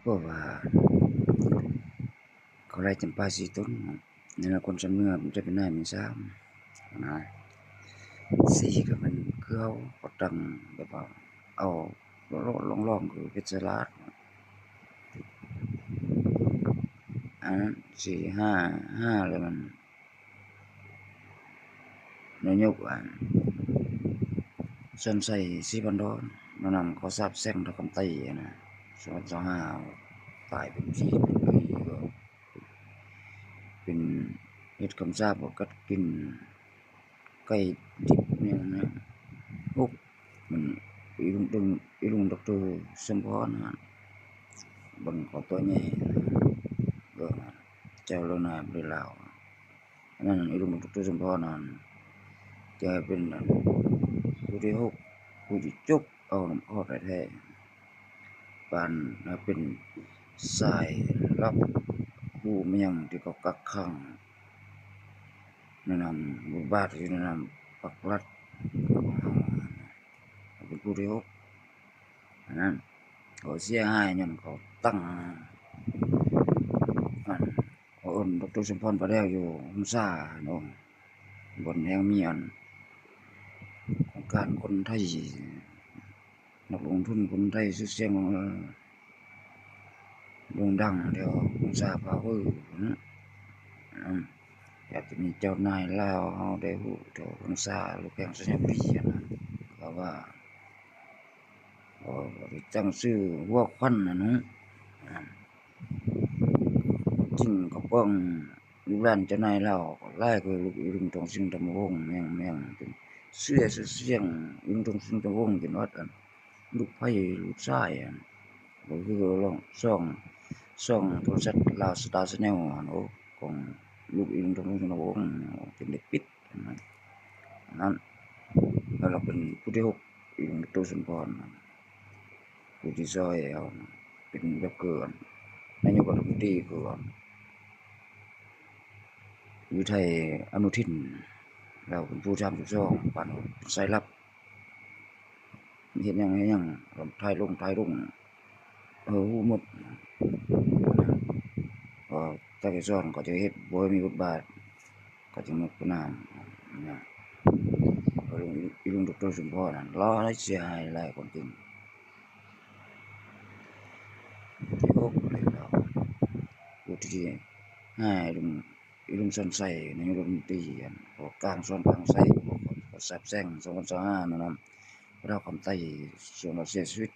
เพราะว่าเขาไล่จำปาสีต้นนี่ละคนจำเนื้อมันจะเป็นนายเป็นซ้ำนะสีก็มันคือเขาก็ตั้งแบบว่าเอาลองคือเพชรลาดอันนั้น4 5 5เลยมันนายกส้นใส่สีบันดอนนำเขาทราบแซงทางคำไต้นะ2025ตายเป็นชีเป็นปีก็เป็นเฮ็ดคำทราบก็กินไก่ดิบเนี่ยนะฮุกมันอีลุงดอกเตอร์สมพรนะเบิ่งเขาตัวใหญ่ก็เจ้าแล้วนาบ่ได้ลาวอันนั้นอีลุงดอกเตอร์สมพรนั่นจะเป็นผู้ที่ฮุกผู้ที่จกเอาน้ำอ้อแท้ๆปานเป็นสายลับผู้เมียงที่เขากักขังในนำหมู่บ้านที่ในนำปักรัฐเป็นผู้ที่ฮุกอันนั้นเขาเสียหายย้อนเขาตั้งอันเขาเอิ้นดร.สมพรปานแก้วอยู่หุ่นซ่าเนาะบนแห่งมีอันโครงการคนไทยนักลงทุนคนไทยชื่อเสียงโด่งดังเดี๋ยวหุ่นซ่าพาวเวอร์นะอยากจะมีเจ้านายลาวเฮาได้ฮู้เดี๋ยวหุ่นซ่าลูกแพงสัญญาปีนะก็ว่าตั้งชื่อหัวควันน่ะเนาะจริงก็ป้องลูกหลานเจ้านายลาวหลายคือลูกอีลุงทองสิงห์ธรรมวงศ์แม่งเป็นชื่อเสียงอีลุงทองสิงห์ธรรมวงศ์เป็นว่าลูกไผลูกชายก็คือลองช่องโทรทัศน์ลาวสตาร์แชนแนลเนาะของลูกอีลุงทองสิงห์ธรรมวงศ์เป็นเด็กปิดนั้นแล้วเราเป็นผู้ที่6อีลุงตู่สมพรผู้ที่ซอยเอาเป็นแบบเกินนายกรัฐมนตรีคืออยู่ไทยอนุทินเราเป็นผู้32ปานสายลับเฮ็ดหยังถ่ายลงฮู้หมดถ้าแกสอนก็จะเฮ็ดบ่ให้มีบทบาทก็จะหมดนามนะอีลุงดร.สมพรนั่นรอให้เสียหายหลายคนจริงที่6เลยแล้วผู้ที่5อีลุงสนใส่นายกรัฐมนตรีพวกกลางส่วนกลางใส่ก็แซบแซง2025นั่นน่ะเราคำไต้ส่วนเราเสียชีวิต